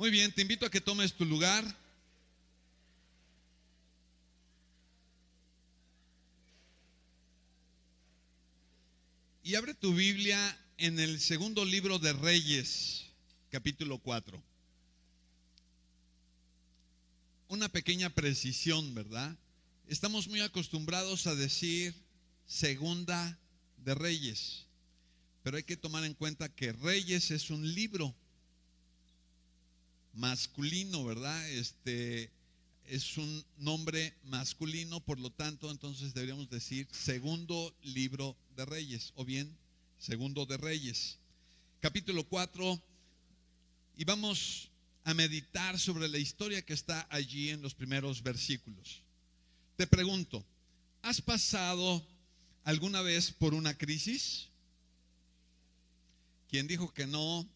Muy bien, te invito a que tomes tu lugar. Y abre tu Biblia en el segundo libro de Reyes, capítulo 4. Una pequeña precisión, ¿verdad? Estamos muy acostumbrados a decir segunda de Reyes, pero hay que tomar en cuenta que Reyes es un libro masculino, ¿verdad? Es un nombre masculino, por lo tanto, entonces deberíamos decir segundo libro de Reyes, o bien segundo de Reyes, capítulo 4, y vamos a meditar sobre la historia que está allí en los primeros versículos. Te pregunto, ¿has pasado alguna vez por una crisis? Quien dijo que no,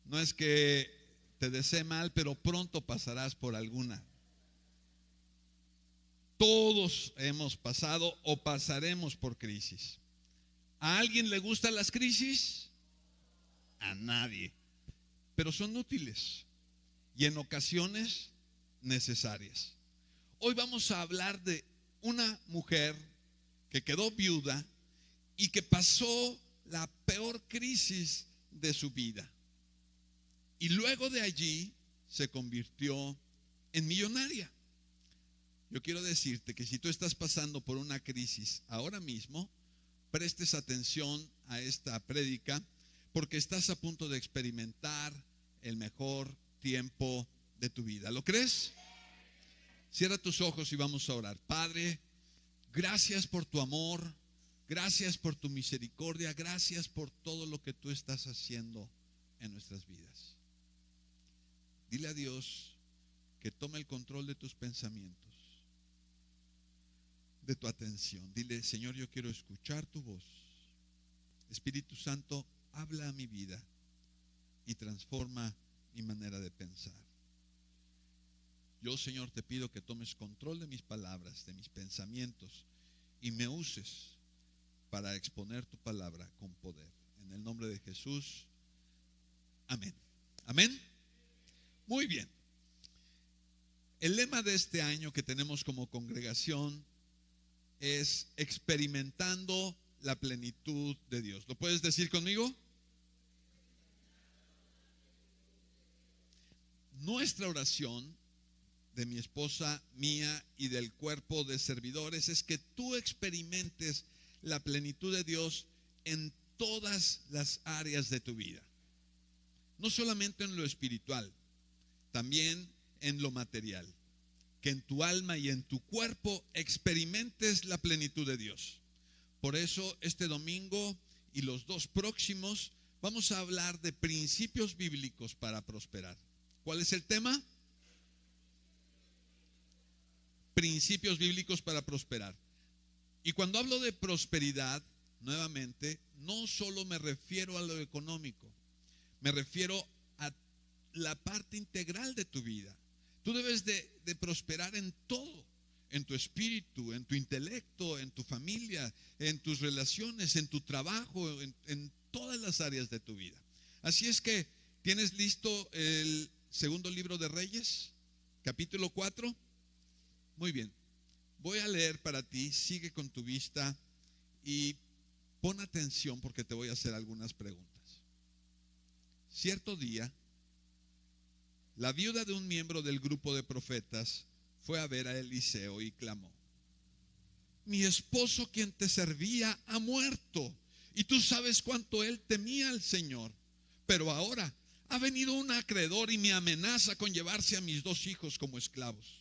no es que te desee mal, pero pronto pasarás por alguna. Todos hemos pasado o pasaremos por crisis. ¿A alguien le gustan las crisis? A nadie. Pero son útiles y en ocasiones necesarias. Hoy vamos a hablar de una mujer que quedó viuda y que pasó la peor crisis de su vida. Y luego de allí se convirtió en millonaria. Yo quiero decirte que si tú estás pasando por una crisis ahora mismo, prestes atención a esta prédica porque estás a punto de experimentar el mejor tiempo de tu vida. ¿Lo crees? Cierra tus ojos y vamos a orar. Padre, gracias por tu amor, gracias por tu misericordia, gracias por todo lo que tú estás haciendo en nuestras vidas. Dile a Dios que tome el control de tus pensamientos, de tu atención. Dile, Señor, yo quiero escuchar tu voz. Espíritu Santo, habla a mi vida y transforma mi manera de pensar. Yo, Señor, te pido que tomes control de mis palabras, de mis pensamientos y me uses para exponer tu palabra con poder. En el nombre de Jesús, amén. Amén. Muy bien. El lema de este año que tenemos como congregación es experimentando la plenitud de Dios. ¿Lo puedes decir conmigo? Nuestra oración, de mi esposa, mía y del cuerpo de servidores, es que tú experimentes la plenitud de Dios en todas las áreas de tu vida. No solamente en lo espiritual, también en lo material. Que en tu alma y en tu cuerpo experimentes la plenitud de Dios. Por eso este domingo y los dos próximos vamos a hablar de principios bíblicos para prosperar. ¿Cuál es el tema? Principios bíblicos para prosperar. Y cuando hablo de prosperidad, nuevamente, no solo me refiero a lo económico, me refiero a la parte integral de tu vida. Tú debes de prosperar en todo, en tu espíritu, en tu intelecto, en tu familia, en tus relaciones, en tu trabajo, en todas las áreas de tu vida. Así es que, ¿tienes listo el segundo libro de Reyes, capítulo 4? Muy bien, voy a leer para ti, sigue con tu vista y pon atención porque te voy a hacer algunas preguntas. Cierto día, la viuda de un miembro del grupo de profetas fue a ver a Eliseo y clamó: mi esposo, quien te servía, ha muerto, y tú sabes cuánto él temía al Señor. Pero ahora ha venido un acreedor y me amenaza con llevarse a mis 2 hijos como esclavos.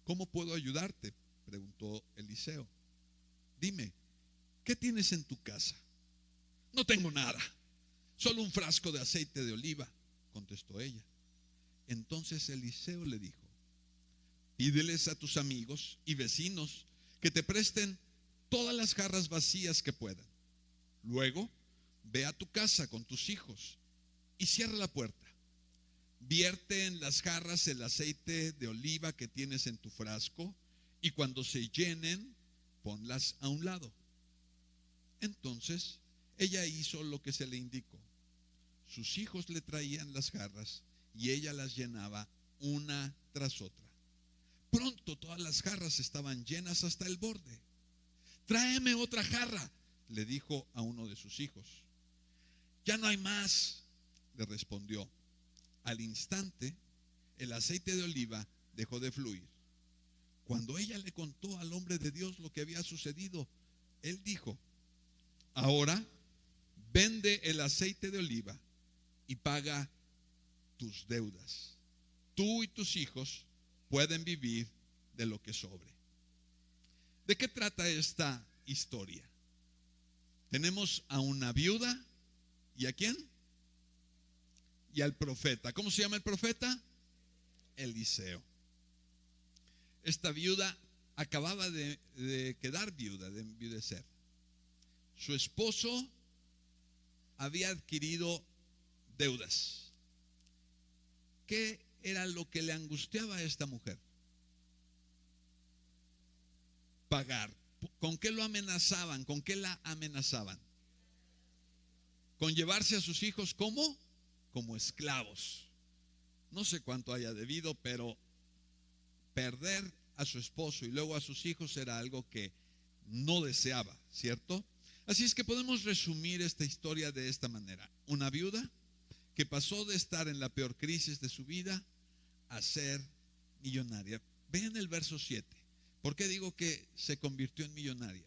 ¿Cómo puedo ayudarte?, preguntó Eliseo. Dime, ¿qué tienes en tu casa? No tengo nada, solo un frasco de aceite de oliva, contestó ella. Entonces Eliseo le dijo: pídeles a tus amigos y vecinos que te presten todas las jarras vacías que puedan. Luego, ve a tu casa con tus hijos y cierra la puerta. Vierte en las jarras el aceite de oliva que tienes en tu frasco y cuando se llenen, ponlas a un lado. Entonces ella hizo lo que se le indicó. Sus hijos le traían las jarras y ella las llenaba una tras otra. Pronto todas las jarras estaban llenas hasta el borde. Tráeme otra jarra, le dijo a uno de sus hijos. Ya no hay más, le respondió. Al instante, el aceite de oliva dejó de fluir. Cuando ella le contó al hombre de Dios lo que había sucedido, él dijo: ahora vende el aceite de oliva y paga tus deudas. Tú y tus hijos pueden vivir de lo que sobre. ¿De qué trata esta historia? Tenemos a una viuda y ¿a quién? Y al profeta. ¿Cómo se llama el profeta? Eliseo. Esta viuda acababa de quedar viuda, de enviudecer. Su esposo había adquirido deudas. ¿Qué era lo que le angustiaba a esta mujer? Pagar. ¿Con qué lo amenazaban? ¿Con qué la amenazaban? Con llevarse a sus hijos como esclavos. No sé cuánto haya debido, pero perder a su esposo y luego a sus hijos era algo que no deseaba, ¿cierto? Así es que podemos resumir esta historia de esta manera. Una viuda que pasó de estar en la peor crisis de su vida a ser millonaria. Vean el verso 7. ¿Por qué digo que se convirtió en millonaria?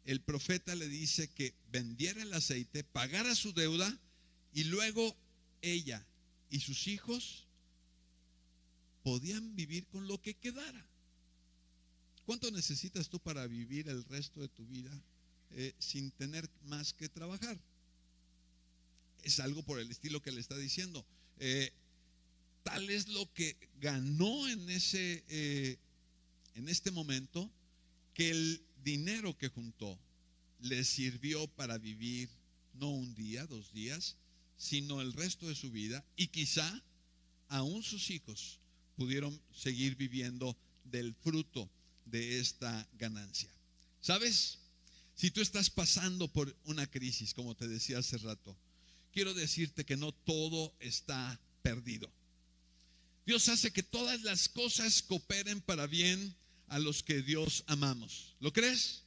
El profeta le dice que vendiera el aceite, pagara su deuda y luego ella y sus hijos podían vivir con lo que quedara. ¿Cuánto necesitas tú para vivir el resto de tu vida sin tener más que trabajar? Es algo por el estilo que le está diciendo. Tal es lo que ganó en este momento, que el dinero que juntó le sirvió para vivir no un día, 2 días, sino el resto de su vida, y quizá aún sus hijos pudieron seguir viviendo del fruto de esta ganancia. ¿Sabes? Si tú estás pasando por una crisis, como te decía hace rato, quiero decirte que no todo está perdido. Dios hace que todas las cosas cooperen para bien a los que Dios amamos. ¿Lo crees?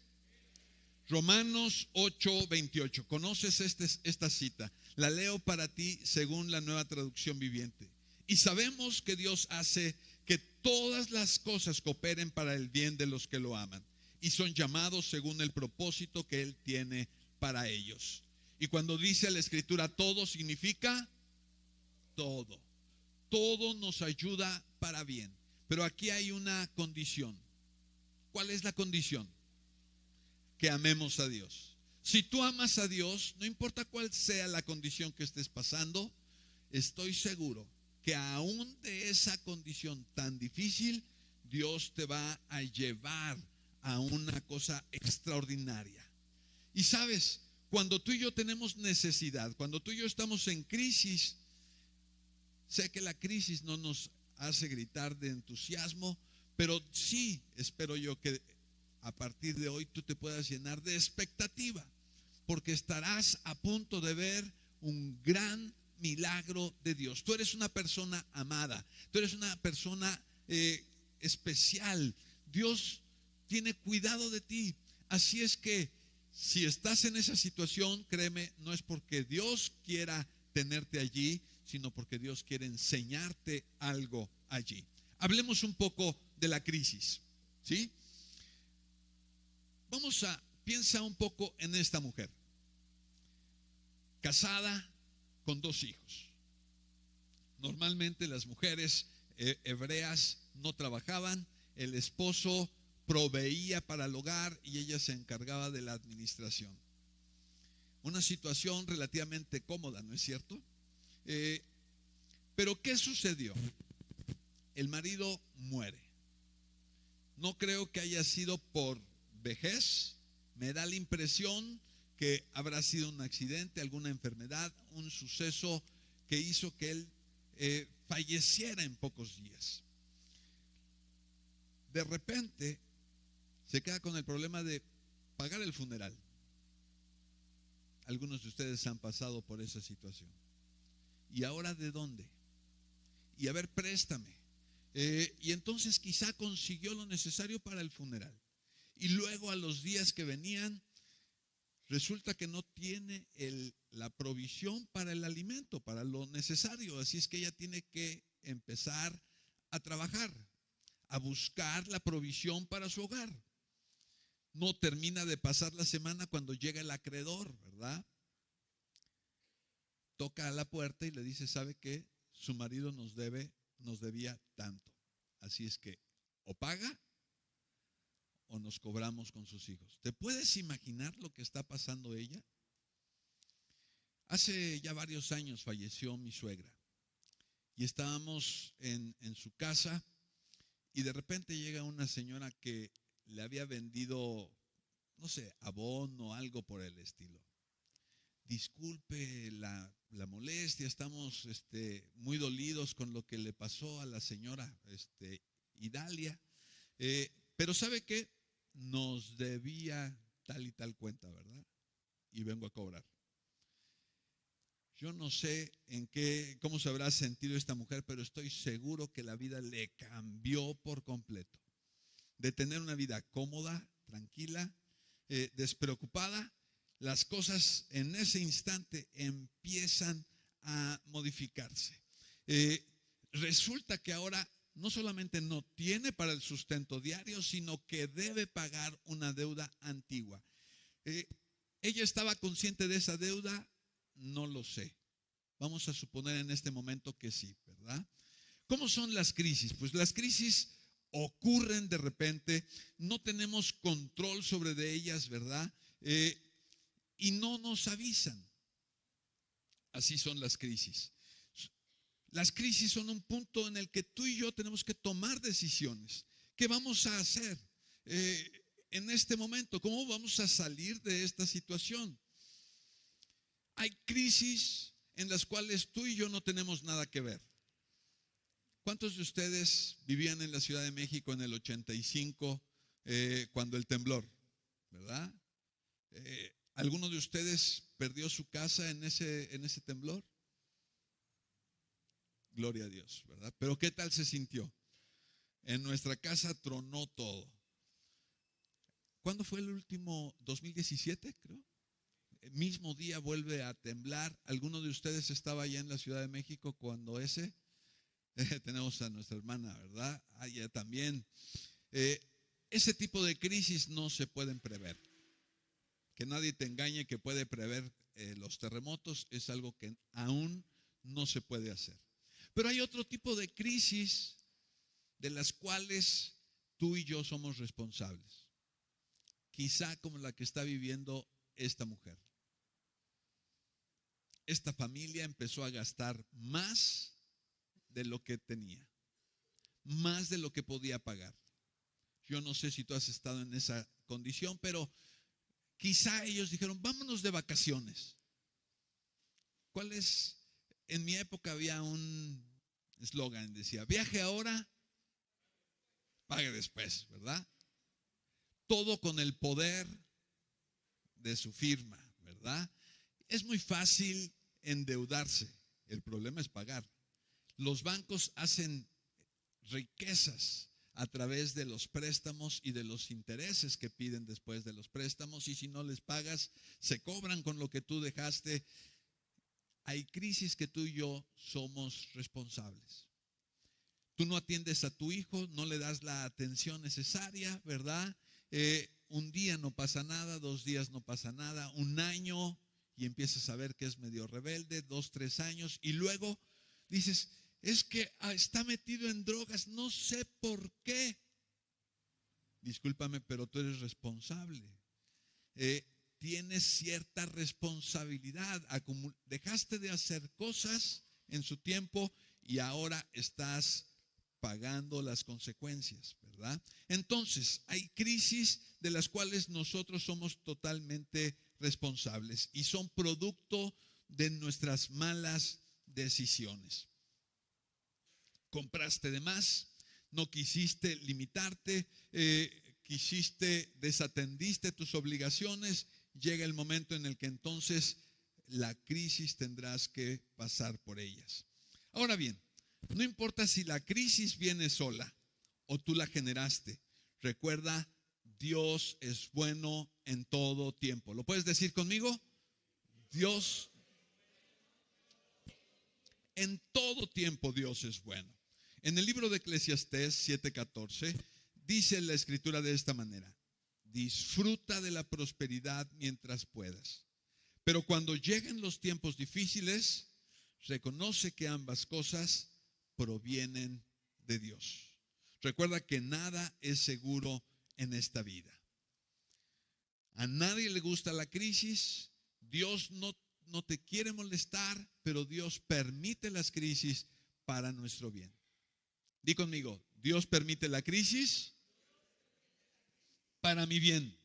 Romanos 8:28. ¿Conoces esta cita? La leo para ti según la Nueva Traducción Viviente. Y sabemos que Dios hace que todas las cosas cooperen para el bien de los que lo aman y son llamados según el propósito que Él tiene para ellos. Y cuando dice la Escritura todo, significa todo. Todo nos ayuda para bien. Pero aquí hay una condición. ¿Cuál es la condición? Que amemos a Dios. Si tú amas a Dios, no importa cuál sea la condición que estés pasando, estoy seguro que aún de esa condición tan difícil, Dios te va a llevar a una cosa extraordinaria. Y sabes, cuando tú y yo tenemos necesidad, cuando tú y yo estamos en crisis, sé que la crisis no nos hace gritar de entusiasmo, pero sí espero yo que a partir de hoy tú te puedas llenar de expectativa, porque estarás a punto de ver un gran milagro de Dios. Tú eres una persona amada, tú eres una persona especial. Dios tiene cuidado de ti. Así es que si estás en esa situación, créeme, no es porque Dios quiera tenerte allí, sino porque Dios quiere enseñarte algo allí. Hablemos un poco de la crisis, ¿sí? Piensa un poco en esta mujer, casada con 2 hijos. Normalmente las mujeres hebreas no trabajaban, el esposo proveía para el hogar y ella se encargaba de la administración. Una situación relativamente cómoda, ¿no es cierto? Pero ¿qué sucedió? El marido muere. No creo que haya sido por vejez. Me da la impresión que habrá sido un accidente, alguna enfermedad, un suceso que hizo que él falleciera en pocos días. De repente se queda con el problema de pagar el funeral. Algunos de ustedes han pasado por esa situación. ¿Y ahora de dónde? y a ver, préstame. Y entonces quizá consiguió lo necesario para el funeral. Y luego a los días que venían, resulta que no tiene la provisión para el alimento, para lo necesario. Así es que ella tiene que empezar a trabajar, a buscar la provisión para su hogar. No termina de pasar la semana cuando llega el acreedor, ¿verdad? Toca a la puerta y le dice, ¿sabe qué? Su marido nos debía tanto. Así es que o paga o nos cobramos con sus hijos. ¿Te puedes imaginar lo que está pasando ella? Hace ya varios años falleció mi suegra y estábamos en su casa y de repente llega una señora que le había vendido, no sé, abono o algo por el estilo. Disculpe la molestia, estamos muy dolidos con lo que le pasó a la señora Idalia, pero ¿sabe qué? Nos debía tal y tal cuenta, ¿verdad? Y vengo a cobrar. Yo no sé cómo se habrá sentido esta mujer, pero estoy seguro que la vida le cambió por completo. De tener una vida cómoda, tranquila, despreocupada, las cosas en ese instante empiezan a modificarse. Resulta que ahora no solamente no tiene para el sustento diario, sino que debe pagar una deuda antigua. ¿Ella estaba consciente de esa deuda? No lo sé. Vamos a suponer en este momento que sí, ¿verdad? ¿Cómo son las crisis? Pues las crisis ocurren de repente, no tenemos control sobre de ellas, ¿verdad? Y no nos avisan. Así son las crisis. Las crisis son un punto en el que tú y yo tenemos que tomar decisiones. ¿Qué vamos a hacer en este momento? ¿Cómo vamos a salir de esta situación? Hay crisis en las cuales tú y yo no tenemos nada que ver. ¿Cuántos de ustedes vivían en la Ciudad de México en el 85 cuando el temblor? ¿Verdad? ¿Alguno de ustedes perdió su casa en ese temblor? Gloria a Dios, ¿verdad? Pero ¿qué tal se sintió? En nuestra casa tronó todo. ¿Cuándo fue el último? 2017, creo. El mismo día vuelve a temblar. ¿Alguno de ustedes estaba allá en la Ciudad de México cuando ese? Tenemos a nuestra hermana, ¿verdad? Allá también. Ese tipo de crisis no se pueden prever. Que nadie te engañe que puede prever los terremotos, es algo que aún no se puede hacer. Pero hay otro tipo de crisis de las cuales tú y yo somos responsables. Quizá como la que está viviendo esta mujer. Esta familia empezó a gastar más de lo que tenía, más de lo que podía pagar. Yo no sé si tú has estado en esa condición, pero quizá ellos dijeron, vámonos de vacaciones. ¿Cuál es? En mi época había un eslogan, decía, viaje ahora, pague después, ¿verdad? Todo con el poder de su firma, ¿verdad? Es muy fácil endeudarse, el problema es pagar. Los bancos hacen riquezas a través de los préstamos y de los intereses que piden después de los préstamos, y si no les pagas, se cobran con lo que tú dejaste. Hay crisis que tú y yo somos responsables. Tú no atiendes a tu hijo, no le das la atención necesaria, ¿verdad? Un día no pasa nada, 2 días no pasa nada, 1 año y empiezas a ver que es medio rebelde, 2, 3 años, y luego dices, es que está metido en drogas, no sé por qué. Discúlpame, pero tú eres responsable. Tienes cierta responsabilidad. Dejaste de hacer cosas en su tiempo y ahora estás pagando las consecuencias, ¿verdad? Entonces, hay crisis de las cuales nosotros somos totalmente responsables y son producto de nuestras malas decisiones. Compraste de más, no quisiste limitarte, desatendiste tus obligaciones. Llega el momento en el que entonces la crisis tendrás que pasar por ellas. Ahora bien, No importa si la crisis viene sola o tú la generaste. Recuerda, Dios es bueno en todo tiempo. ¿Lo puedes decir conmigo? Dios, en todo tiempo Dios es bueno. En el libro de Eclesiastés 7:14 dice la escritura de esta manera: disfruta de la prosperidad mientras puedas, pero cuando lleguen los tiempos difíciles, reconoce que ambas cosas provienen de Dios. Recuerda que nada es seguro en esta vida. A nadie le gusta la crisis. Dios no te quiere molestar, pero Dios permite las crisis para nuestro bien. Di conmigo, Dios permite la crisis para mi bien.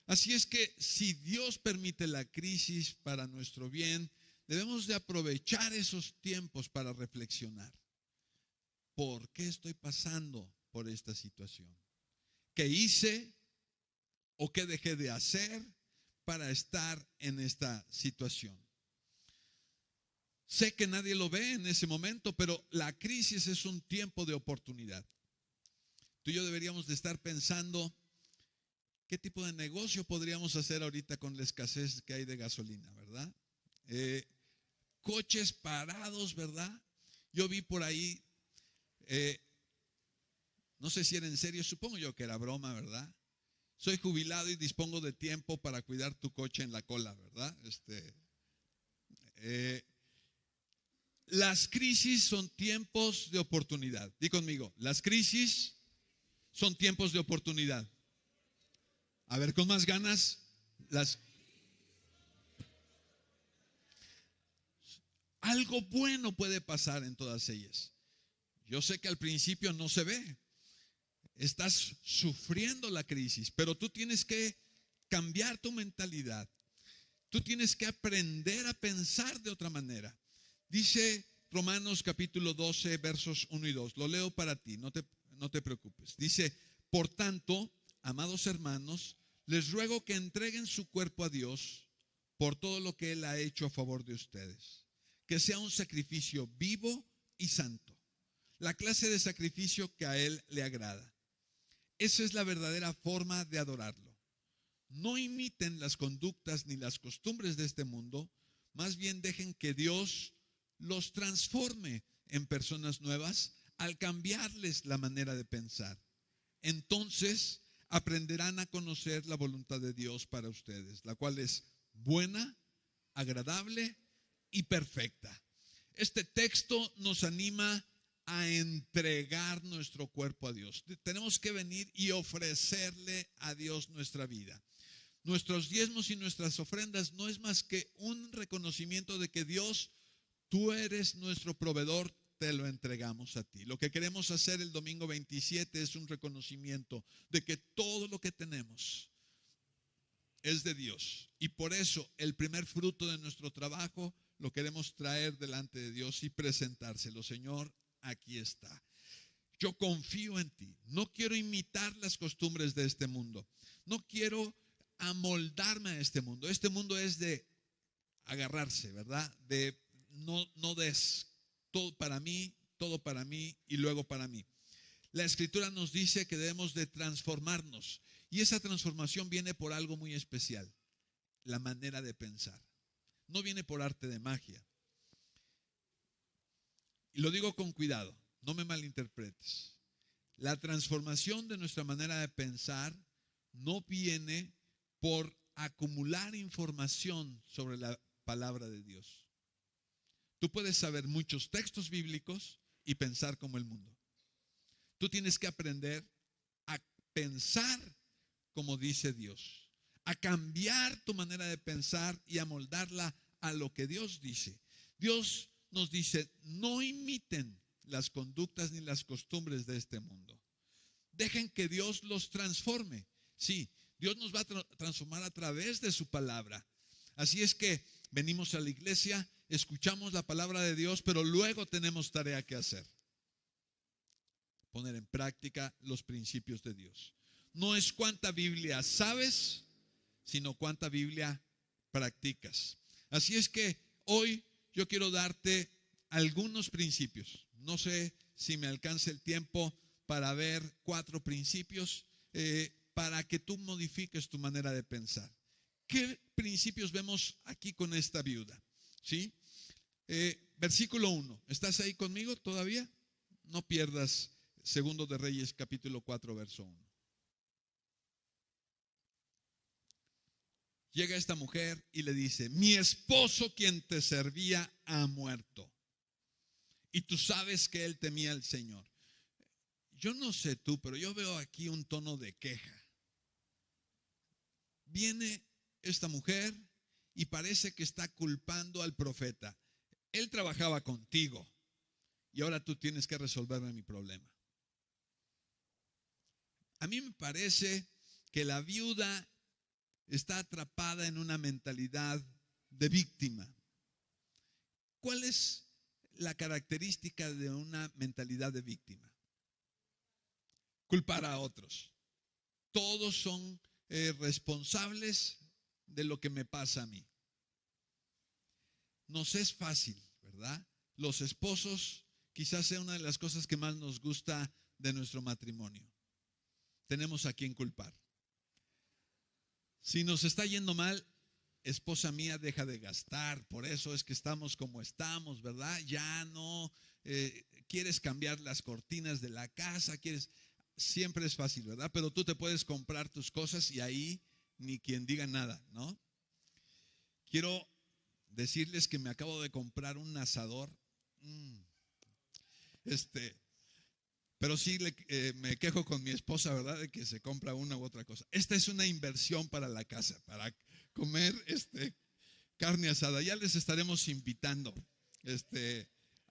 Así es que si Dios permite la crisis para nuestro bien, debemos de aprovechar esos tiempos para reflexionar. ¿Por qué estoy pasando por esta situación? ¿Qué hice o qué dejé de hacer para estar en esta situación? Sé que nadie lo ve en ese momento, pero la crisis es un tiempo de oportunidad. Tú y yo deberíamos de estar pensando qué tipo de negocio podríamos hacer ahorita con la escasez que hay de gasolina, ¿verdad? Coches parados, ¿verdad? Yo vi por ahí, no sé si era en serio, supongo yo que era broma, ¿verdad? Soy jubilado y dispongo de tiempo para cuidar tu coche en la cola, ¿verdad? Las crisis son tiempos de oportunidad. Di conmigo, las crisis son tiempos de oportunidad. A ver, con más ganas, algo bueno puede pasar en todas ellas. Yo sé que al principio no se ve. Estás sufriendo la crisis, pero tú tienes que cambiar tu mentalidad. Tú tienes que aprender a pensar de otra manera. Dice Romanos capítulo 12, versos 1 y 2. Lo leo para ti, no te preocupes. Dice, por tanto, amados hermanos, les ruego que entreguen su cuerpo a Dios por todo lo que Él ha hecho a favor de ustedes. Que sea un sacrificio vivo y santo, la clase de sacrificio que a Él le agrada. Esa es la verdadera forma de adorarlo. No imiten las conductas ni las costumbres de este mundo, más bien dejen que Dios los transforme en personas nuevas al cambiarles la manera de pensar. Entonces aprenderán a conocer la voluntad de Dios para ustedes, la cual es buena, agradable y perfecta. Este texto nos anima a entregar nuestro cuerpo a Dios. Tenemos que venir y ofrecerle a Dios nuestra vida. Nuestros diezmos y nuestras ofrendas no es más que un reconocimiento de que Dios, tú eres nuestro proveedor, te lo entregamos a ti. Lo que queremos hacer el domingo 27 es un reconocimiento de que todo lo que tenemos es de Dios. Y por eso el primer fruto de nuestro trabajo lo queremos traer delante de Dios y presentárselo. Señor, aquí está. Yo confío en ti. No quiero imitar las costumbres de este mundo. No quiero amoldarme a este mundo. Este mundo es de agarrarse, ¿verdad? De no des todo para mí y luego para mí. La escritura nos dice que debemos de transformarnos y esa transformación viene por algo muy especial, la manera de pensar. No viene por arte de magia. Y lo digo con cuidado, no me malinterpretes. La transformación de nuestra manera de pensar no viene por acumular información sobre la palabra de Dios. Tú puedes saber muchos textos bíblicos y pensar como el mundo. Tú tienes que aprender a pensar como dice Dios, a cambiar tu manera de pensar y a moldarla a lo que Dios dice. Dios nos dice, no imiten las conductas ni las costumbres de este mundo. Dejen que Dios los transforme. Sí, Dios nos va a transformar a través de su palabra. Así es que venimos a la iglesia, escuchamos la palabra de Dios, pero luego tenemos tarea que hacer. Poner en práctica los principios de Dios. No es cuánta Biblia sabes, sino cuánta Biblia practicas. Así es que hoy yo quiero darte algunos principios. No sé si me alcance el tiempo para ver 4 principios para que tú modifiques tu manera de pensar. ¿Qué principios vemos aquí con esta viuda? ¿Sí? Versículo 1. ¿Estás ahí conmigo todavía? No pierdas Segundo de Reyes, capítulo 4, verso 1. Llega esta mujer y le dice: mi esposo, quien te servía, ha muerto. Y tú sabes que él temía al Señor. Yo no sé tú, pero yo veo aquí un tono de queja. Viene esta mujer y parece que está culpando al profeta. Él trabajaba contigo y ahora tú tienes que resolverme mi problema. A mí me parece que la viuda está atrapada en una mentalidad de víctima. ¿Cuál es la característica de una mentalidad de víctima? Culpar a otros. Todos son responsables de lo que me pasa a mí. Nos es fácil, ¿verdad? Los esposos quizás sea una de las cosas que más nos gusta de nuestro matrimonio. Tenemos a quien culpar. Si nos está yendo mal, esposa mía, deja de gastar, por eso es que estamos como estamos, ¿verdad? Ya no quieres cambiar las cortinas de la casa, siempre es fácil, ¿verdad? Pero tú te puedes comprar tus cosas y ahí ni quien diga nada, ¿no? Quiero decirles que me acabo de comprar un asador, pero sí me quejo con mi esposa, ¿verdad? De que se compra una u otra cosa. Esta es una inversión para la casa, para comer carne asada. Ya les estaremos invitando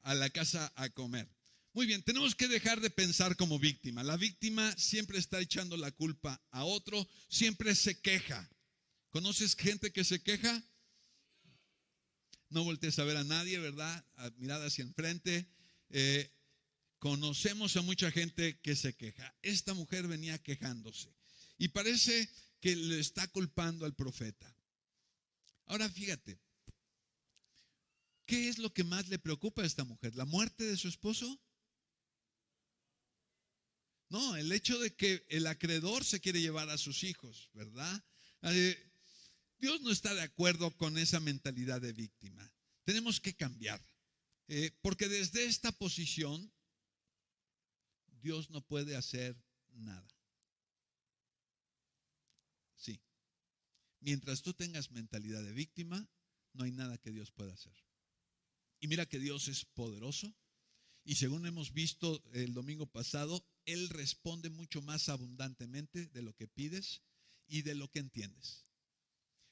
a la casa a comer. Muy bien, tenemos que dejar de pensar como víctima. La víctima siempre está echando la culpa a otro, siempre se queja. ¿Conoces gente que se queja? No voltees a ver a nadie, ¿verdad? Mirada hacia enfrente. Conocemos a mucha gente que se queja. Esta mujer venía quejándose y parece que le está culpando al profeta. Ahora fíjate, ¿qué es lo que más le preocupa a esta mujer? ¿La muerte de su esposo? No, el hecho de que el acreedor se quiere llevar a sus hijos, ¿verdad? Dios no está de acuerdo con esa mentalidad de víctima. Tenemos que cambiar, porque desde esta posición Dios no puede hacer nada. Sí. Mientras tú tengas mentalidad de víctima, no hay nada que Dios pueda hacer. Y mira que Dios es poderoso. Y según hemos visto el domingo pasado, Él responde mucho más abundantemente de lo que pides y de lo que entiendes.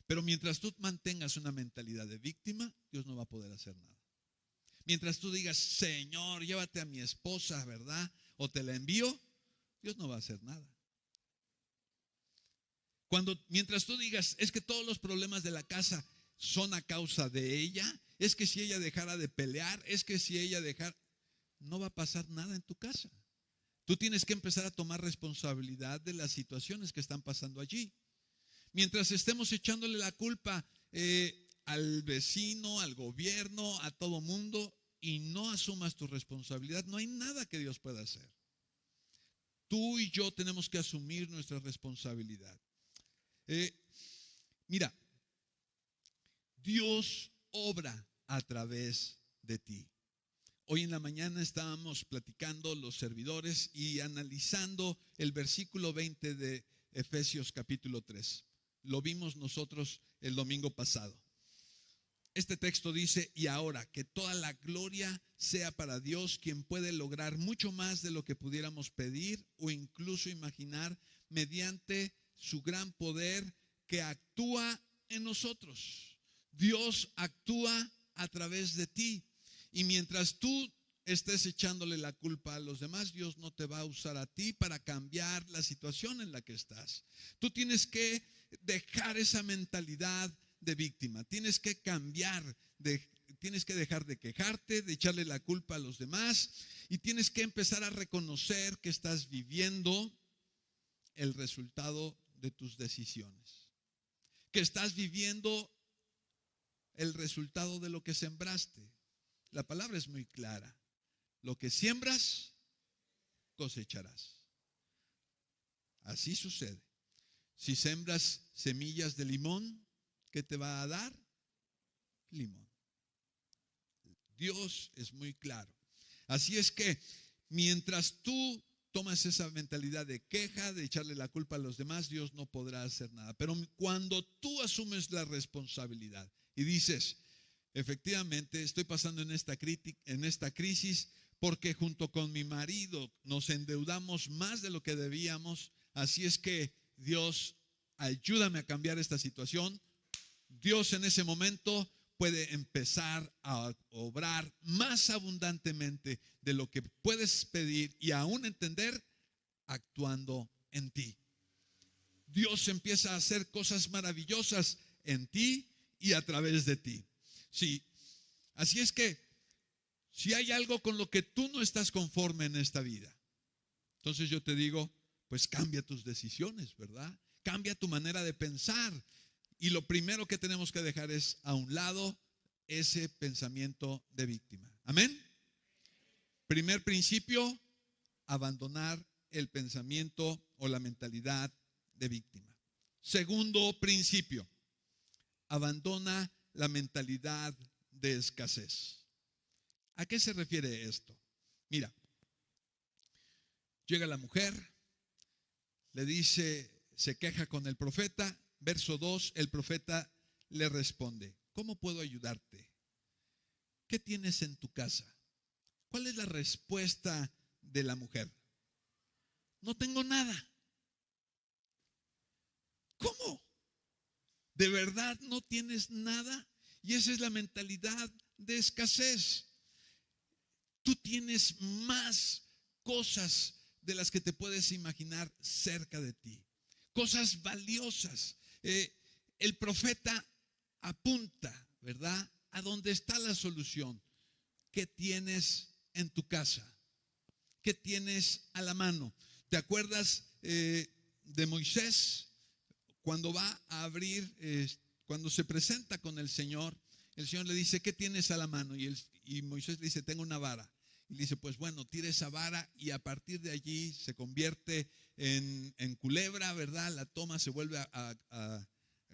Pero mientras tú mantengas una mentalidad de víctima, Dios no va a poder hacer nada. Mientras tú digas: Señor, llévate a mi esposa, ¿verdad? O te la envío, Dios no va a hacer nada. Mientras tú digas: es que todos los problemas de la casa son a causa de ella, es que si ella dejara de pelear, es que si ella dejara, no va a pasar nada en tu casa. Tú tienes que empezar a tomar responsabilidad de las situaciones que están pasando allí. Mientras estemos echándole la culpa al vecino, al gobierno, a todo mundo, y no asumas tu responsabilidad, no hay nada que Dios pueda hacer. Tú y yo tenemos que asumir nuestra responsabilidad. Mira, Dios obra a través de ti. Hoy en la mañana estábamos platicando los servidores y analizando el versículo 20 de Efesios capítulo 3. Lo vimos nosotros el domingo pasado. Este texto dice: y ahora que toda la gloria sea para Dios, quien puede lograr mucho más de lo que pudiéramos pedir o incluso imaginar, mediante su gran poder que actúa en nosotros. Dios actúa a través de ti. Y mientras tú estés echándole la culpa a los demás, Dios no te va a usar a ti para cambiar la situación en la que estás. Tú tienes que dejar esa mentalidad de víctima. Tienes que cambiar, tienes que dejar de quejarte, de echarle la culpa a los demás, y tienes que empezar a reconocer que estás viviendo el resultado de tus decisiones, que estás viviendo el resultado de lo que sembraste. La palabra es muy clara. Lo que siembras, cosecharás. Así sucede. Si sembras semillas de limón, ¿qué te va a dar? Limón. Dios es muy claro. Así es que mientras tú tomas esa mentalidad de queja, de echarle la culpa a los demás, Dios no podrá hacer nada. Pero cuando tú asumes la responsabilidad y dices, efectivamente, estoy pasando en esta crisis porque junto con mi marido nos endeudamos más de lo que debíamos, así es que Dios, ayúdame a cambiar esta situación. Dios en ese momento puede empezar a obrar más abundantemente de lo que puedes pedir y aún entender, actuando en ti. Dios empieza a hacer cosas maravillosas en ti y a través de ti. Sí, así es que si hay algo con lo que tú no estás conforme en esta vida, entonces yo te digo, pues cambia tus decisiones, ¿verdad? Cambia tu manera de pensar. Y lo primero que tenemos que dejar es a un lado ese pensamiento de víctima. Amén. Primer principio, abandonar el pensamiento o la mentalidad de víctima. Segundo principio, abandona la mentalidad de escasez. ¿A qué se refiere esto? Mira, llega la mujer, le dice, se queja con el profeta. Verso 2, el profeta le responde, ¿cómo puedo ayudarte? ¿Qué tienes en tu casa? ¿Cuál es la respuesta de la mujer? No tengo nada. ¿Cómo? ¿De verdad no tienes nada? Y esa es la mentalidad de escasez. Tú tienes más cosas de las que te puedes imaginar cerca de ti. Cosas valiosas. El profeta apunta, ¿verdad?, a dónde está la solución. ¿Qué tienes en tu casa? ¿Qué tienes a la mano? ¿Te acuerdas de Moisés? Cuando va a abrir, cuando se presenta con el Señor le dice, ¿qué tienes a la mano? Y Moisés le dice, tengo una vara. Y le dice, pues bueno, tira esa vara y a partir de allí se convierte en culebra, ¿verdad? La toma, se vuelve a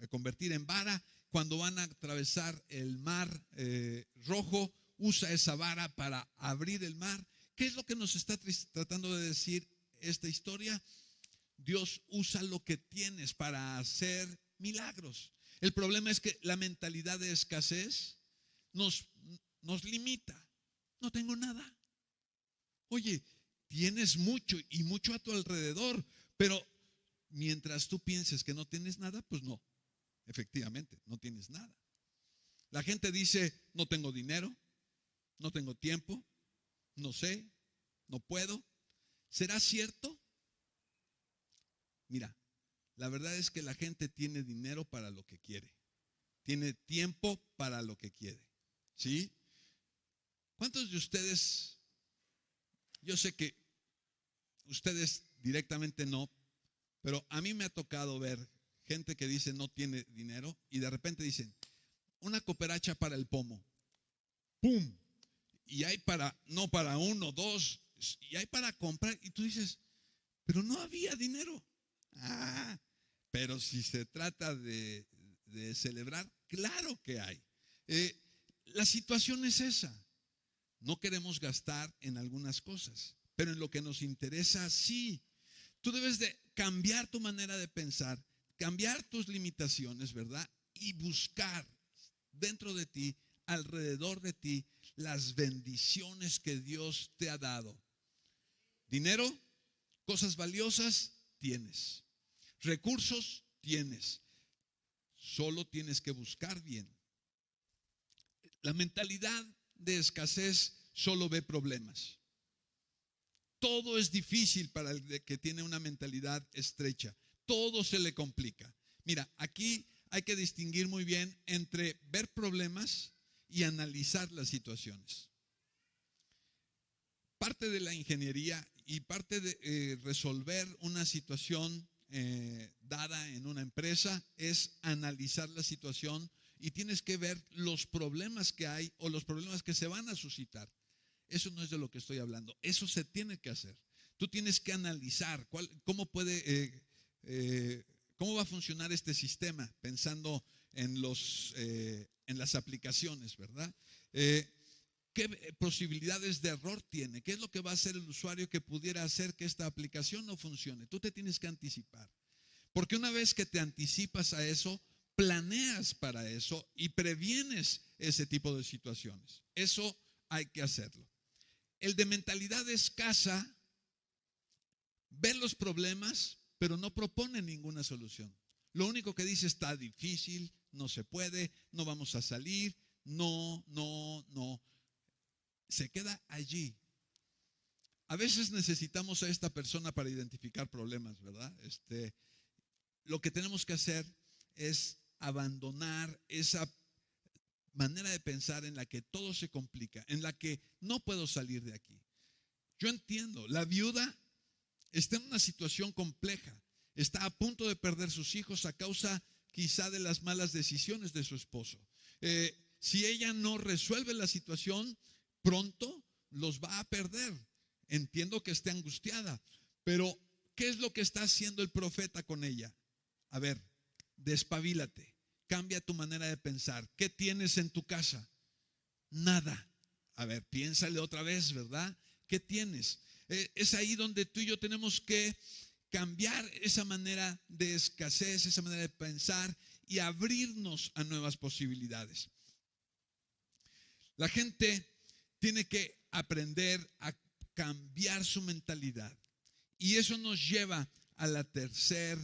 convertir en vara. Cuando van a atravesar el mar rojo, usa esa vara para abrir el mar. ¿Qué es lo que nos está tratando de decir esta historia? Dios usa lo que tienes para hacer milagros. El problema es que la mentalidad de escasez nos limita. No tengo nada. Oye, tienes mucho y mucho a tu alrededor, pero mientras tú pienses que no tienes nada, pues no, efectivamente, no tienes nada. La gente dice, no tengo dinero, no tengo tiempo, no sé, no puedo. ¿Será cierto? Mira, la verdad es que la gente tiene dinero para lo que quiere, tiene tiempo para lo que quiere, ¿sí? ¿Cuántos de ustedes? Yo sé que ustedes directamente no, pero a mí me ha tocado ver gente que dice no tiene dinero y de repente dicen, una cooperacha para el pomo, ¡pum! Y hay no para uno, dos, y hay para comprar, y tú dices, pero no había dinero. Pero si se trata de celebrar, claro que hay. La situación es esa. No queremos gastar en algunas cosas, pero en lo que nos interesa, sí. Tú debes de cambiar tu manera de pensar, cambiar tus limitaciones, ¿verdad? Y buscar dentro de ti, alrededor de ti, las bendiciones que Dios te ha dado. Dinero, cosas valiosas, tienes. Recursos, tienes. Solo tienes que buscar bien. La mentalidad de escasez solo ve problemas. Todo es difícil para el que tiene una mentalidad estrecha. Todo se le complica. Mira, aquí hay que distinguir muy bien entre ver problemas y analizar las situaciones. Parte de la ingeniería y parte de resolver una situación dada en una empresa es analizar la situación y tienes que ver los problemas que hay o los problemas que se van a suscitar. Eso no es de lo que estoy hablando. Eso se tiene que hacer. Tú tienes que analizar cómo va a funcionar este sistema, pensando en las aplicaciones, ¿verdad? ¿Qué posibilidades de error tiene? ¿Qué es lo que va a hacer el usuario que pudiera hacer que esta aplicación no funcione? Tú te tienes que anticipar. Porque una vez que te anticipas a eso, planeas para eso y previenes ese tipo de situaciones. Eso hay que hacerlo. El de mentalidad escasa ve los problemas, pero no propone ninguna solución. Lo único que dice: está difícil, no se puede, no vamos a salir, no. Se queda allí. A veces necesitamos a esta persona para identificar problemas, ¿verdad? Lo que tenemos que hacer es abandonar esa manera de pensar en la que todo se complica, en la que no puedo salir de aquí. Yo entiendo, la viuda está en una situación compleja, está a punto de perder sus hijos a causa quizá de las malas decisiones de su esposo. Si ella no resuelve la situación, pronto los va a perder. Entiendo que esté angustiada, pero ¿qué es lo que está haciendo el profeta con ella? A ver, despabilate, cambia tu manera de pensar. ¿Qué tienes en tu casa? Nada. A ver, piénsale otra vez, ¿verdad? ¿Qué tienes? Es ahí donde tú y yo tenemos que cambiar esa manera de escasez, esa manera de pensar y abrirnos a nuevas posibilidades. La gente tiene que aprender a cambiar su mentalidad, y eso nos lleva al tercer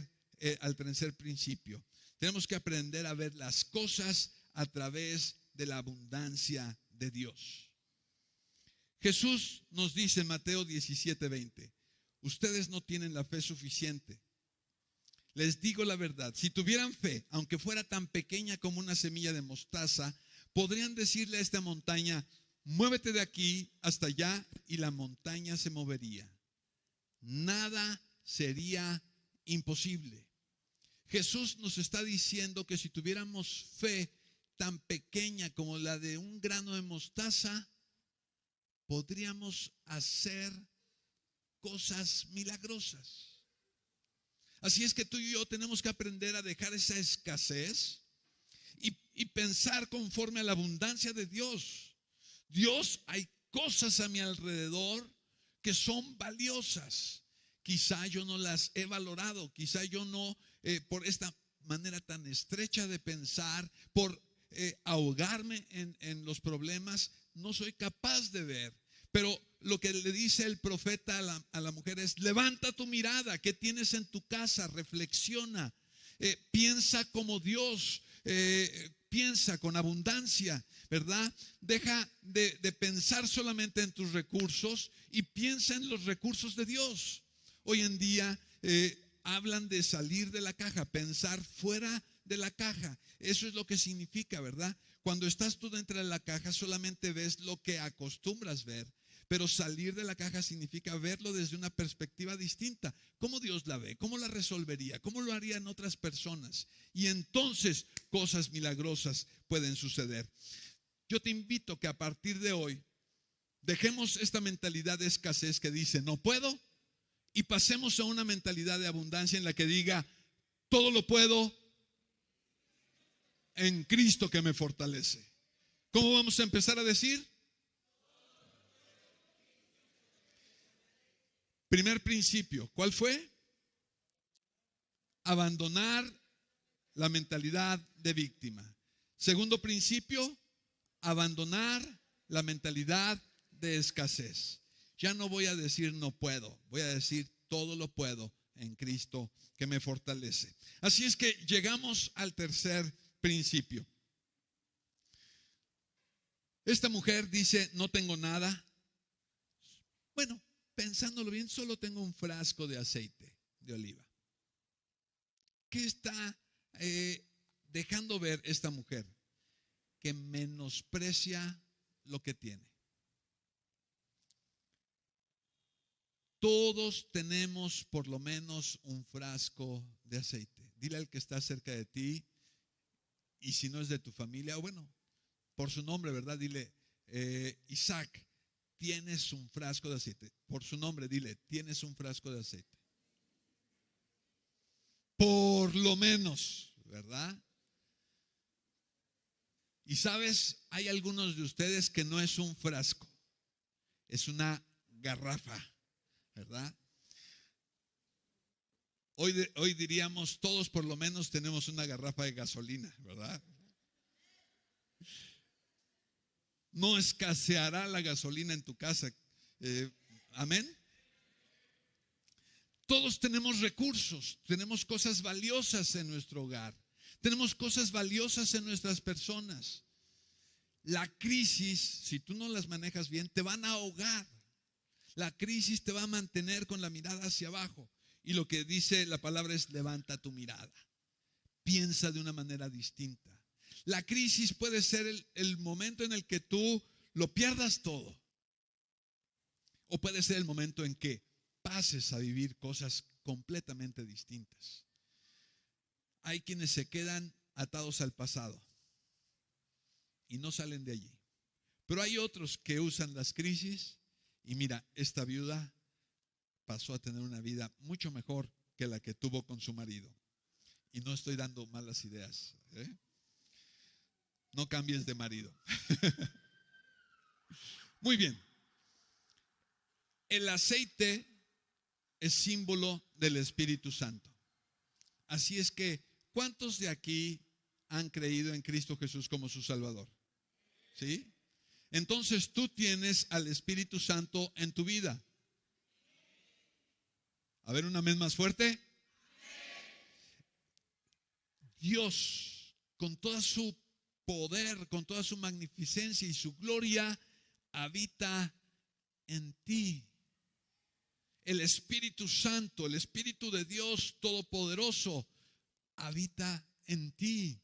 principio. Tenemos que aprender a ver las cosas a través de la abundancia de Dios. Jesús nos dice en Mateo 17:20: ustedes no tienen la fe suficiente. Les digo la verdad, si tuvieran fe, aunque fuera tan pequeña como una semilla de mostaza, podrían decirle a esta montaña: muévete de aquí hasta allá, y la montaña se movería. Nada sería imposible. Jesús nos está diciendo que si tuviéramos fe tan pequeña como la de un grano de mostaza, podríamos hacer cosas milagrosas. Así es que tú y yo tenemos que aprender a dejar esa escasez y pensar conforme a la abundancia de Dios. Dios, hay cosas a mi alrededor que son valiosas. Quizá yo no las he valorado, quizá yo no, por esta manera tan estrecha de pensar, por ahogarme en los problemas, no soy capaz de ver. Pero lo que le dice el profeta a la mujer es: levanta tu mirada, ¿qué tienes en tu casa? Reflexiona, piensa como Dios, piensa con abundancia, ¿verdad? Deja de pensar solamente en tus recursos y piensa en los recursos de Dios. Hoy en día hablan de salir de la caja, pensar fuera de la caja. Eso es lo que significa, ¿verdad? Cuando estás tú dentro de la caja, solamente ves lo que acostumbras ver. Pero salir de la caja significa verlo desde una perspectiva distinta. ¿Cómo Dios la ve? ¿Cómo la resolvería? ¿Cómo lo harían otras personas? Y entonces cosas milagrosas pueden suceder. Yo te invito que a partir de hoy dejemos esta mentalidad de escasez que dice no puedo, y pasemos a una mentalidad de abundancia en la que diga: todo lo puedo en Cristo que me fortalece. ¿Cómo vamos a empezar a decir? Primer principio, ¿cuál fue? Abandonar la mentalidad de víctima. Segundo principio, abandonar la mentalidad de escasez. Ya no voy a decir no puedo, voy a decir todo lo puedo en Cristo que me fortalece. Así es que llegamos al tercer principio. Esta mujer dice: no tengo nada. Bueno, pensándolo bien, solo tengo un frasco de aceite de oliva. ¿Qué está dejando ver esta mujer? Que menosprecia lo que tiene. Todos tenemos por lo menos un frasco de aceite. Dile al que está cerca de ti Y si no es de tu familia, bueno, por su nombre, ¿verdad? Dile, Isaac, tienes un frasco de aceite. Por su nombre, dile, tienes un frasco de aceite. Por lo menos, ¿verdad? Y sabes, hay algunos de ustedes que no es un frasco, es una garrafa, ¿verdad? Hoy diríamos, todos por lo menos tenemos una garrafa de gasolina, ¿verdad? No escaseará la gasolina en tu casa. Amén. Todos tenemos recursos, tenemos cosas valiosas en nuestro hogar, tenemos cosas valiosas en nuestras personas. La crisis, si tú no las manejas bien, te van a ahogar. La crisis te va a mantener con la mirada hacia abajo. Y lo que dice la palabra es: levanta tu mirada, piensa de una manera distinta. La crisis puede ser el momento en el que tú lo pierdas todo, o puede ser el momento en que pases a vivir cosas completamente distintas. Hay quienes se quedan atados al pasado y no salen de allí, pero hay otros que usan las crisis. Y mira, esta viuda pasó a tener una vida mucho mejor que la que tuvo con su marido. Y no estoy dando malas ideas, ¿eh? No cambies de marido. Muy bien. El aceite es símbolo del Espíritu Santo. Así es que, ¿cuántos de aquí han creído en Cristo Jesús como su Salvador? ¿Sí? Entonces tú tienes al Espíritu Santo en tu vida. A ver, una vez más fuerte. Dios, con toda su poder, con toda su magnificencia y su gloria, habita en ti. El Espíritu Santo, el Espíritu de Dios Todopoderoso, habita en ti.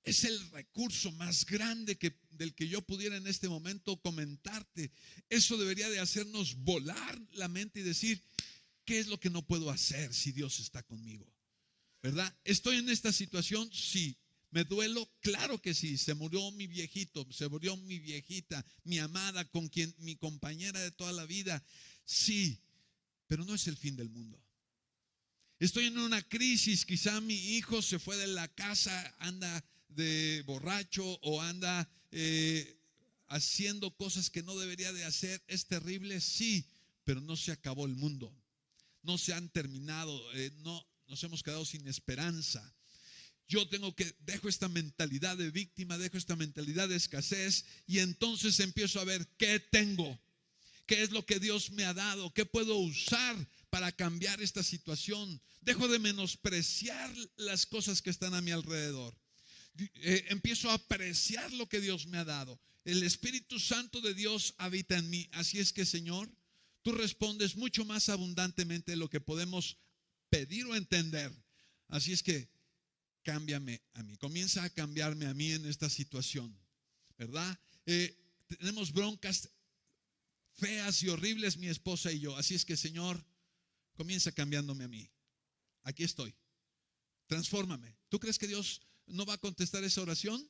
Es el recurso más grande del que yo pudiera en este momento comentarte. Eso debería de hacernos volar la mente y decir: ¿qué es lo que no puedo hacer si Dios está conmigo? ¿Verdad? ¿Estoy en esta situación? Sí. ¿Me duelo? Claro que sí. Se murió mi viejito, se murió mi viejita, mi amada, con quien, mi compañera de toda la vida. Sí, pero no es el fin del mundo. Estoy en una crisis, quizá mi hijo se fue de la casa, anda de borracho o anda haciendo cosas que no debería de hacer. ¿Es terrible? Sí, pero no se acabó el mundo. No se han terminado, no nos hemos quedado sin esperanza. Yo dejo esta mentalidad de víctima, dejo esta mentalidad de escasez y entonces empiezo a ver qué tengo, qué es lo que Dios me ha dado, qué puedo usar para cambiar esta situación. Dejo de menospreciar las cosas que están a mi alrededor. Empiezo a apreciar lo que Dios me ha dado. El Espíritu Santo de Dios habita en mí. Así es que, Señor, tú respondes mucho más abundantemente de lo que podemos pedir o entender. Así es que cámbiame a mí, comienza a cambiarme a mí en esta situación, ¿verdad? Tenemos broncas feas y horribles mi esposa y yo. Así es que, Señor, comienza cambiándome a mí. Aquí estoy, transfórmame. ¿Tú crees que Dios no va a contestar esa oración?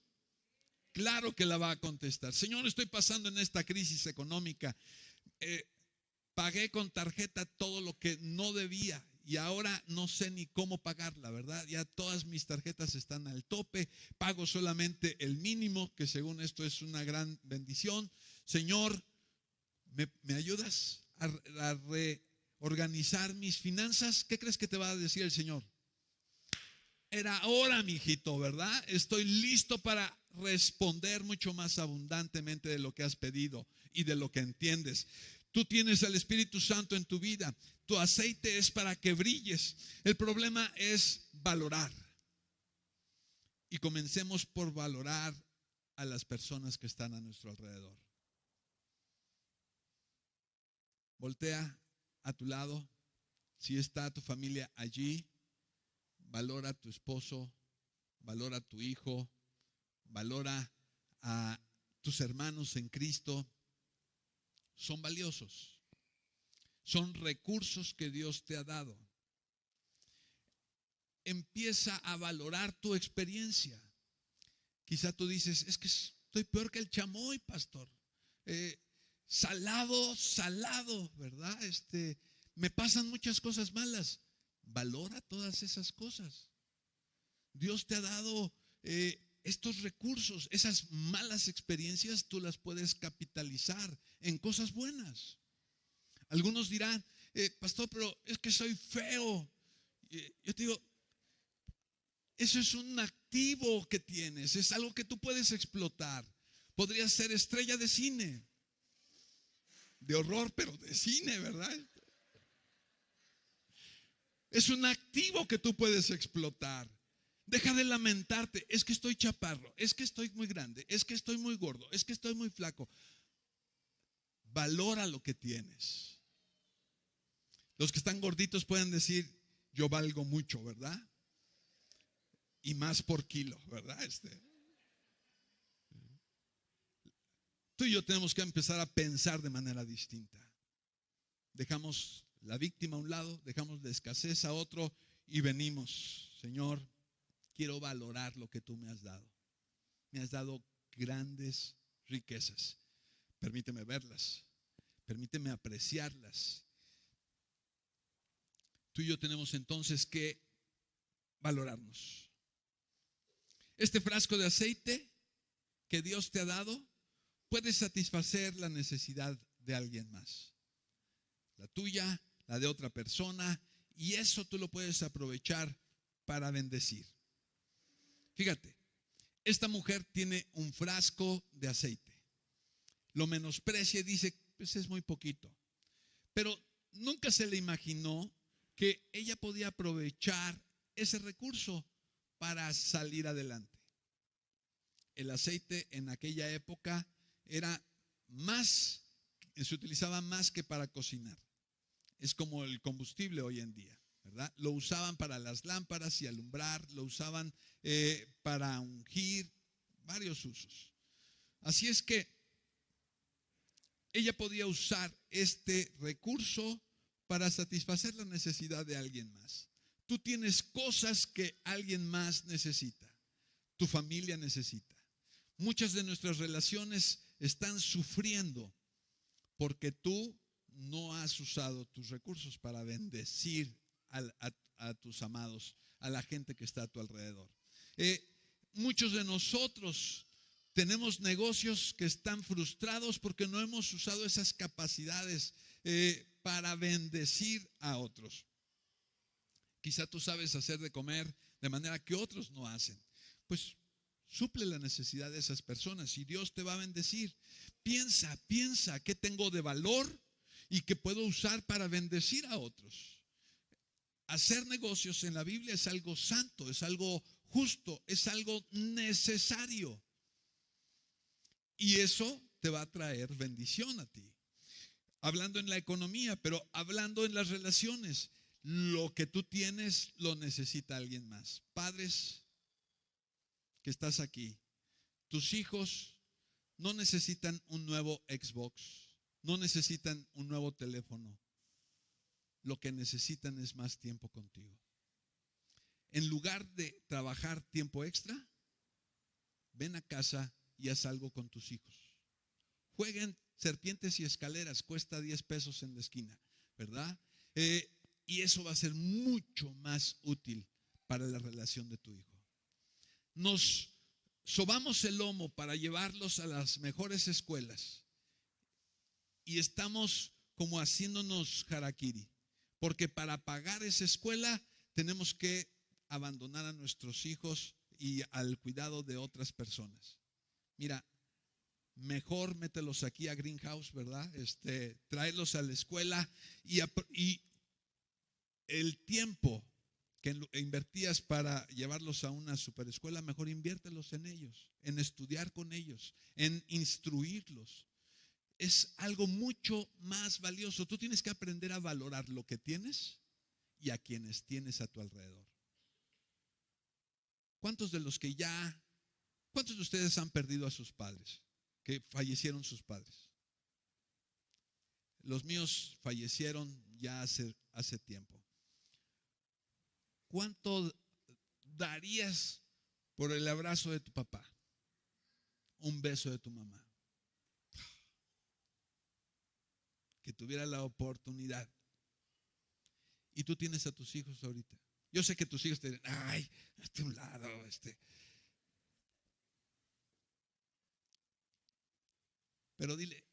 Claro que la va a contestar. Señor, estoy pasando en esta crisis económica. Pagué con tarjeta todo lo que no debía y ahora no sé ni cómo pagarla, ¿verdad? Ya todas mis tarjetas están al tope, pago solamente el mínimo, que según esto es una gran bendición. Señor, ¿me ayudas a reorganizar mis finanzas? ¿Qué crees que te va a decir el Señor? Era hora, mijito, ¿verdad? Estoy listo para responder mucho más abundantemente de lo que has pedido y de lo que entiendes. Tú tienes al Espíritu Santo en tu vida. Tu aceite es para que brilles. El problema es valorar. Y comencemos por valorar a las personas que están a nuestro alrededor. Voltea a tu lado. Si está tu familia allí, valora a tu esposo, valora a tu hijo, valora a tus hermanos en Cristo. Son valiosos. Son recursos que Dios te ha dado. Empieza a valorar tu experiencia. Quizá tú dices, es que estoy peor que el chamoy, pastor. Salado, ¿verdad? Me pasan muchas cosas malas. Valora todas esas cosas. Dios te ha dado estos recursos, esas malas experiencias tú las puedes capitalizar en cosas buenas. Algunos dirán, pastor, pero es que soy feo. Yo te digo, eso es un activo que tienes, es algo que tú puedes explotar. Podrías ser estrella de cine, de horror, pero de cine, ¿verdad? Es un activo que tú puedes explotar. Deja de lamentarte, es que estoy chaparro, es que estoy muy grande, es que estoy muy gordo, es que estoy muy flaco. Valora lo que tienes. Los que están gorditos pueden decir, yo valgo mucho, ¿verdad? Y más por kilo, ¿verdad? Tú y yo tenemos que empezar a pensar de manera distinta. Dejamos la víctima a un lado, dejamos la escasez a otro y venimos, Señor, quiero valorar lo que tú me has dado. Me has dado grandes riquezas. Permíteme verlas, permíteme apreciarlas. Tú y yo tenemos entonces que valorarnos. Este frasco de aceite que Dios te ha dado puede satisfacer la necesidad de alguien más. La tuya, la de otra persona, y eso tú lo puedes aprovechar para bendecir. Fíjate, esta mujer tiene un frasco de aceite. Lo menosprecia y dice, pues es muy poquito. Pero nunca se le imaginó que ella podía aprovechar ese recurso para salir adelante. El aceite en aquella época se utilizaba más que para cocinar. Es como el combustible hoy en día, ¿verdad? Lo usaban para las lámparas y alumbrar, lo usaban para ungir, varios usos. Así es que ella podía usar este recurso para satisfacer la necesidad de alguien más. Tú tienes cosas que alguien más necesita, tu familia necesita. Muchas de nuestras relaciones están sufriendo porque tú no has usado tus recursos para bendecir a tus amados, a la gente que está a tu alrededor. Muchos de nosotros tenemos negocios que están frustrados porque no hemos usado esas capacidades para bendecir a otros. Quizá tú sabes hacer de comer de manera que otros no hacen. Pues suple la necesidad de esas personas y Dios te va a bendecir. Piensa qué tengo de valor y que puedo usar para bendecir a otros. Hacer negocios en la Biblia es algo santo, es algo justo, es algo necesario. Y eso te va a traer bendición a ti. Hablando en la economía, pero hablando en las relaciones, lo que tú tienes lo necesita alguien más. Padres que estás aquí, tus hijos no necesitan un nuevo Xbox, no necesitan un nuevo teléfono. Lo que necesitan es más tiempo contigo. En lugar de trabajar tiempo extra, ven a casa y haz algo con tus hijos. Jueguen serpientes y escaleras, cuesta 10 pesos en la esquina, ¿verdad? Y eso va a ser mucho más útil para la relación de tu hijo. Nos sobamos el lomo para llevarlos a las mejores escuelas y estamos como haciéndonos harakiri, porque para pagar esa escuela tenemos que abandonar a nuestros hijos y al cuidado de otras personas. Mira, mejor mételos aquí a Greenhouse, ¿verdad? Tráelos a la escuela y el tiempo que invertías para llevarlos a una superescuela, mejor inviértelos en ellos, en estudiar con ellos, en instruirlos. Es algo mucho más valioso. Tú tienes que aprender a valorar lo que tienes y a quienes tienes a tu alrededor. ¿Cuántos de ustedes han perdido a sus padres? Que fallecieron sus padres. Los míos fallecieron ya hace tiempo. ¿Cuánto darías por el abrazo de tu papá? un beso de tu mamá. Que tuviera la oportunidad. Y tú tienes a tus hijos ahorita. Yo sé que tus hijos te dirán, ay, hazte a un lado, Pero dile,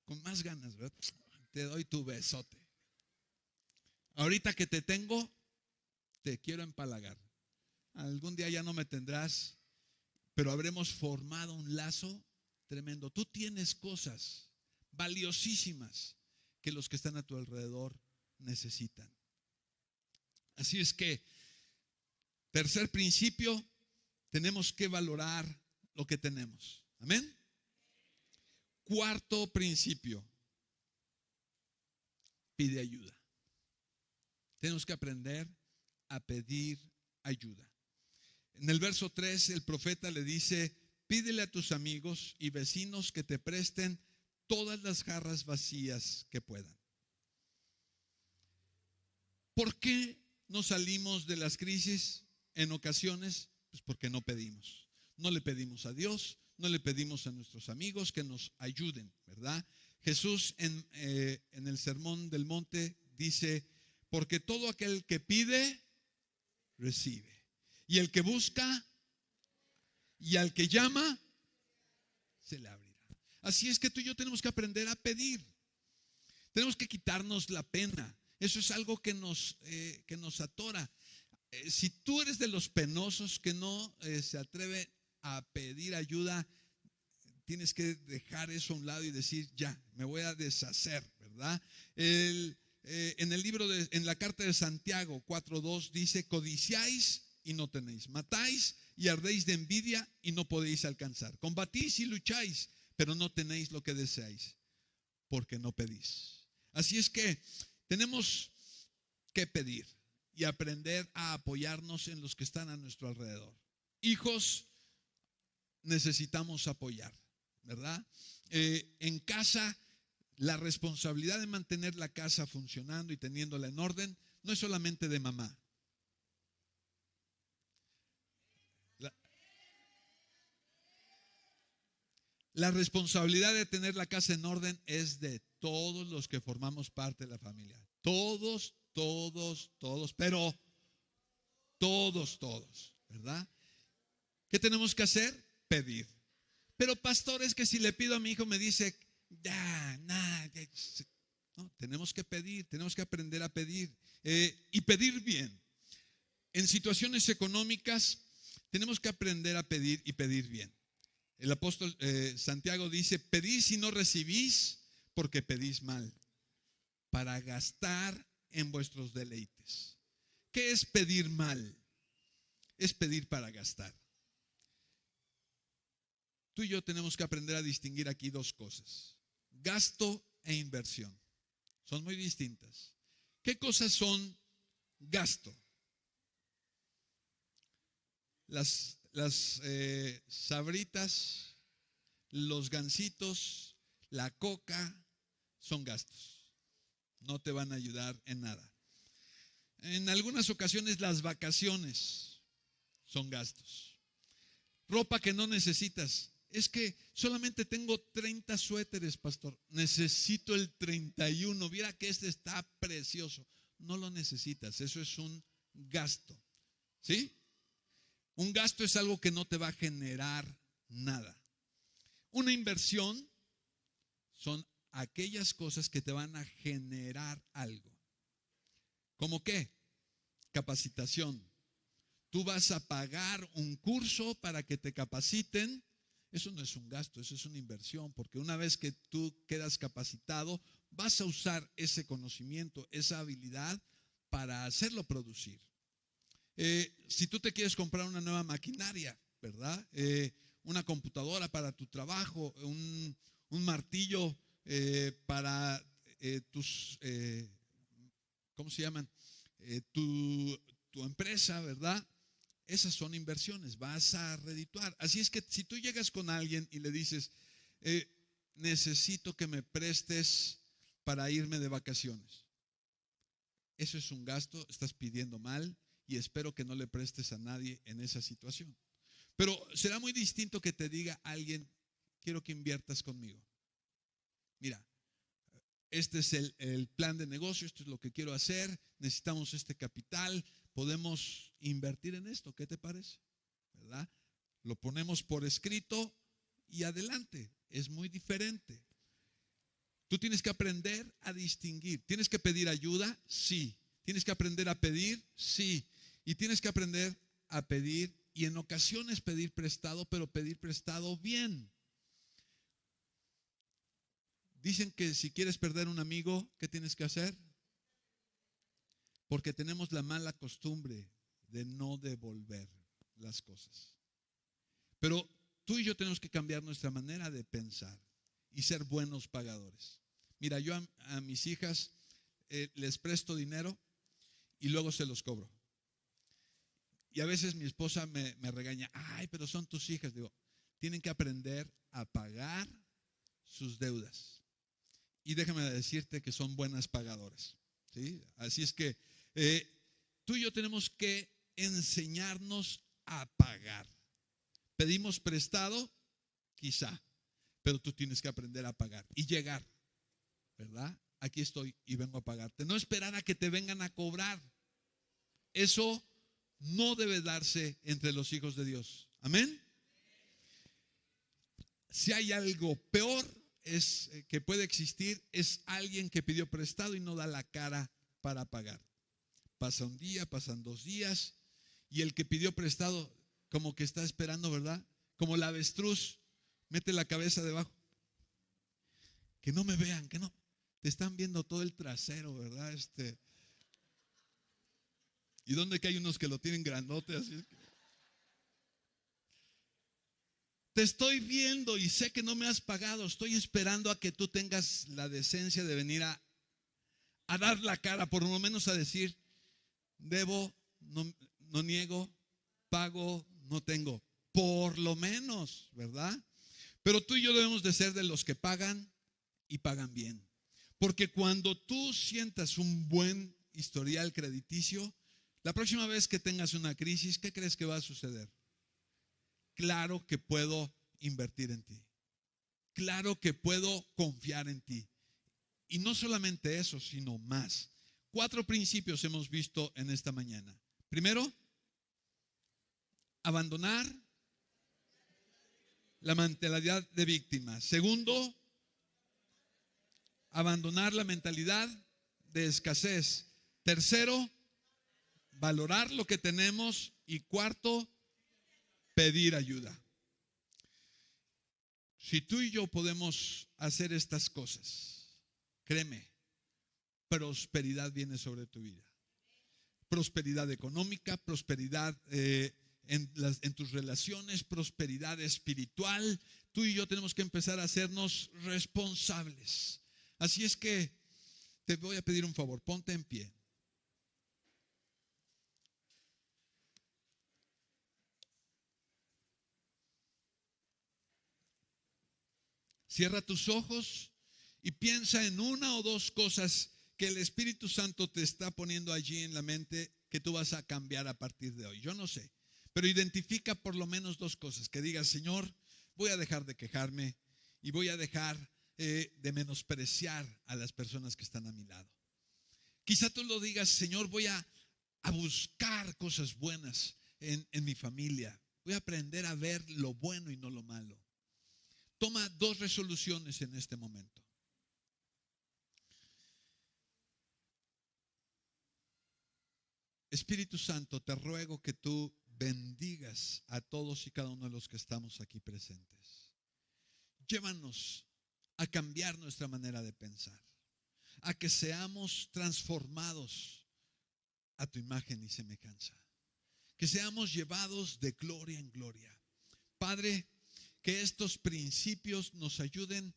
con más ganas, ¿verdad? Te doy tu besote. Ahorita que te tengo, te quiero empalagar. Algún día ya no me tendrás, pero habremos formado un lazo tremendo. Tú tienes cosas valiosísimas que los que están a tu alrededor necesitan. Así es que, tercer principio, tenemos que valorar lo que tenemos. Amén. Cuarto principio, pide ayuda. Tenemos que aprender a pedir ayuda. En el verso 3, el profeta le dice, pídele a tus amigos y vecinos que te presten todas las jarras vacías que puedan. ¿Por qué no salimos de las crisis en ocasiones? Pues porque no pedimos. No le pedimos a Dios, no le pedimos a nuestros amigos que nos ayuden, ¿verdad? Jesús en el Sermón del Monte dice, porque todo aquel que pide, recibe. Y el que busca y al que llama, se le abrirá. Así es que tú y yo tenemos que aprender a pedir. Tenemos que quitarnos la pena. Eso es algo que nos atora. Si tú eres de los penosos que no se atreve a pedir ayuda, tienes que dejar eso a un lado y decir, ya, me voy a deshacer, ¿verdad? En la carta de Santiago 4:2 dice, codiciáis y no tenéis, matáis y ardéis de envidia y no podéis alcanzar, combatís y lucháis, pero no tenéis lo que deseáis, porque no pedís. Así es que tenemos que pedir y aprender a apoyarnos en los que están a nuestro alrededor. Hijos, necesitamos apoyar, ¿verdad? En casa, la responsabilidad de mantener la casa funcionando y teniéndola en orden no es solamente de mamá. La responsabilidad de tener la casa en orden es de todos los que formamos parte de la familia. Todos, pero todos, ¿verdad? ¿Qué tenemos que hacer? Pedir. Pero pastor, es que si le pido a mi hijo me dice, no, tenemos que pedir, tenemos que aprender a pedir y pedir bien. En situaciones económicas tenemos que aprender a pedir y pedir bien. El apóstol Santiago dice, pedís y no recibís porque pedís mal, para gastar en vuestros deleites. ¿Qué es pedir mal? Es pedir para gastar. Tú y yo tenemos que aprender a distinguir aquí dos cosas: gasto e inversión. Son muy distintas. ¿Qué cosas son gasto? Las sabritas, los gansitos, la coca, son gastos. No te van a ayudar en nada. En algunas ocasiones las vacaciones son gastos. Ropa que no necesitas. Es que solamente tengo 30 suéteres, pastor. Necesito el 31. Mira que este está precioso. No lo necesitas. Eso es un gasto. ¿Sí? Un gasto es algo que no te va a generar nada. Una inversión son aquellas cosas que te van a generar algo. ¿Cómo qué? Capacitación. Tú vas a pagar un curso para que te capaciten. Eso no es un gasto, eso es una inversión, porque una vez que tú quedas capacitado, vas a usar ese conocimiento, esa habilidad para hacerlo producir. Si tú te quieres comprar una nueva maquinaria, ¿verdad? Una computadora para tu trabajo, un martillo para tus, ¿cómo se llaman? Tu empresa, ¿verdad? Esas son inversiones, vas a redituar. Así es que si tú llegas con alguien y le dices, necesito que me prestes para irme de vacaciones, eso es un gasto, estás pidiendo mal y espero que no le prestes a nadie en esa situación. Pero será muy distinto que te diga alguien, quiero que inviertas conmigo. Mira, este es el plan de negocio, esto es lo que quiero hacer, necesitamos este capital, podemos invertir en esto, ¿qué te parece? ¿Verdad? Lo ponemos por escrito y adelante, es muy diferente. Tú tienes que aprender a distinguir. ¿Tienes que pedir ayuda? Sí. ¿Tienes que aprender a pedir? Sí. Y tienes que aprender a pedir y en ocasiones pedir prestado, pero pedir prestado bien. Dicen que si quieres perder un amigo, ¿qué tienes que hacer? Porque tenemos la mala costumbre de no devolver las cosas. Pero tú y yo tenemos que cambiar nuestra manera de pensar y ser buenos pagadores. Mira, yo a mis hijas les presto dinero y luego se los cobro. Y a veces mi esposa me regaña, ay, pero son tus hijas. Digo, tienen que aprender a pagar sus deudas. Y déjame decirte que son buenas pagadoras, ¿sí? Así es que tú y yo tenemos que enseñarnos a pagar. Pedimos prestado, quizá, pero tú tienes que aprender a pagar y llegar, ¿verdad? Aquí estoy y vengo a pagarte. No esperar a que te vengan a cobrar. Eso no debe darse entre los hijos de Dios. Amén. Si hay algo peor que puede existir, es alguien que pidió prestado y no da la cara para pagar. Pasa un día, pasan 2 días y el que pidió prestado como que está esperando, ¿verdad? Como la avestruz, mete la cabeza debajo. Que no me vean, que no. Te están viendo todo el trasero, ¿verdad? ¿Y dónde que hay unos que lo tienen grandote? Así es que te estoy viendo y sé que no me has pagado. Estoy esperando a que tú tengas la decencia de venir a dar la cara, por lo menos a decir, debo, no niego, pago, no tengo. Por lo menos, ¿verdad? Pero tú y yo debemos de ser de los que pagan y pagan bien. Porque cuando tú sientas un buen historial crediticio, la próxima vez que tengas una crisis, ¿qué crees que va a suceder? Claro que puedo invertir en ti. Claro que puedo confiar en ti. Y no solamente eso, sino más. 4 principios hemos visto en esta mañana. Primero, abandonar la mentalidad de víctima. Segundo, abandonar la mentalidad de escasez. Tercero, valorar lo que tenemos. Y cuarto, pedir ayuda. Si tú y yo podemos hacer estas cosas, créeme, prosperidad viene sobre tu vida. Prosperidad económica, prosperidad en tus relaciones, prosperidad espiritual. Tú y yo tenemos que empezar a hacernos responsables. Así es que te voy a pedir un favor, ponte en pie. Cierra tus ojos y piensa en 1 o 2 cosas que el Espíritu Santo te está poniendo allí en la mente que tú vas a cambiar a partir de hoy. Yo no sé, pero identifica por lo menos 2 cosas. Que digas, Señor, voy a dejar de quejarme y voy a dejar de menospreciar a las personas que están a mi lado. Quizá tú lo digas, Señor, voy a buscar cosas buenas en mi familia. Voy a aprender a ver lo bueno y no lo malo. Toma 2 resoluciones en este momento. Espíritu Santo, te ruego que tú bendigas a todos y cada uno de los que estamos aquí presentes. Llévanos a cambiar nuestra manera de pensar, a que seamos transformados a tu imagen y semejanza, que seamos llevados de gloria en gloria. Padre, que estos principios nos ayuden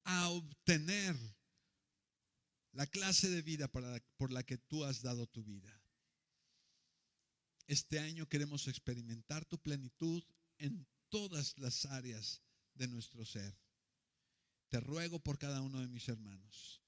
a obtener la clase de vida por la que tú has dado tu vida. Este año queremos experimentar tu plenitud en todas las áreas de nuestro ser. Te ruego por cada uno de mis hermanos.